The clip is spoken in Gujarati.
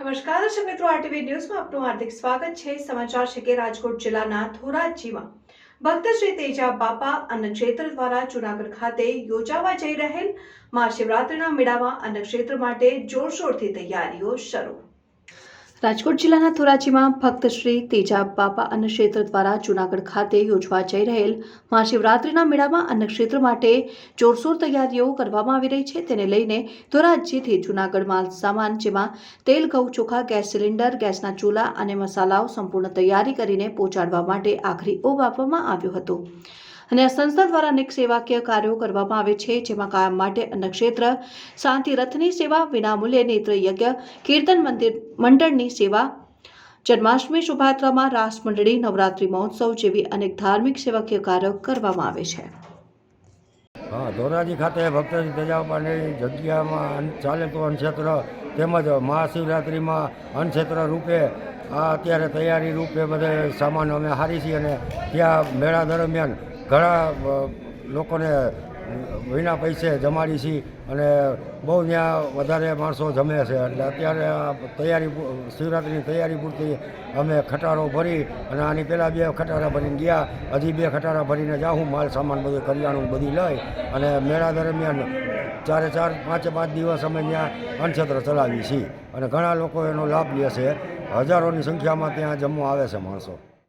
નમસ્કાર દર્શક મિત્રો, આરટીવી ન્યૂઝમાં આપનું હાર્દિક સ્વાગત છે। સમાચાર છે કે રાજકોટ જિલ્લાના ધોરાજીમાં ભક્ત શ્રી તેજા બાપા અન્નક્ષેત્ર દ્વારા જૂનાગઢ ખાતે યોજાવા જઈ રહેલ મહાશિવરાત્રિના મેળામાં અન્નક્ષેત્ર માટે જોરશોરથી તૈયારીઓ શરૂ। રાજકોટ જિલ્લાના ધોરાજીમાં ભક્ત શ્રી તેજા બાપા અન્નક્ષેત્ર દ્વારા જૂનાગઢ ખાતે યોજવા જઈ રહેલ મહાશિવરાત્રિના મેળામાં અન્નક્ષેત્ર માટે જોરશોર તૈયારીઓ કરવામાં આવી રહી છે। તેને લઈને ધોરાજીથી જૂનાગઢ માલ સામાન જેમાં તેલ, ઘઉં, ચોખા, ગેસ સિલિન્ડર, ગેસના ચૂલા અને મસાલાઓ સંપૂર્ણ તૈયારી કરીને પહોંચાડવા માટે આખરી ઓપ આપવામાં આવ્યો હતો અને આ સંસ્થા દ્વારા અનેક સેવાકીય કાર્યો કરવામાં આવે છે, જેમાં કાયમ માટે અન્નક્ષેત્ર, શાંતિ રથની સેવા, વિનામૂલ્યે નેત્ર યજ્ઞ, કીર્તન મંડળની સેવા, જન્માષ્ટમી શોભાયાત્રામાં રાસ મંડળી, નવરાત્રી મહોત્સવ જેવી અનેક ધાર્મિક સેવાકીય કાર્યો કરવામાં આવે છે। ધોરાજી ખાતે ભક્ત તેજા બાપાની જગ્યામાં ચાલે તો અન્નક્ષેત્ર તેમજ મહાશિવરાત્રિમાં અન્નક્ષેત્ર રૂપે અત્યારે તૈયારી રૂપે બધે સામાન અમે હારી છીએ અને ત્યાં મેળા દરમિયાન ઘણા લોકોને વિના પૈસે જમાડી છીએ અને બહુ ત્યાં વધારે માણસો જમે છે। એટલે અત્યારે તૈયારી શિવરાત્રિની તૈયારી પૂરતી અમે ખટારો ભરી અને આની પહેલાં 2 ખટારા ભરીને ગયા, હજી 2 ખટારા ભરીને જાઉં, માલ સામાન બધું કરિયાણું બધી લઈ અને મેળા દરમિયાન 4 5 દિવસ અમે ત્યાં અન્નક્ષેત્ર ચલાવીએ છીએ અને ઘણા લોકો એનો લાભ લે છે। હજારોની સંખ્યામાં ત્યાં જમવા આવે છે માણસો।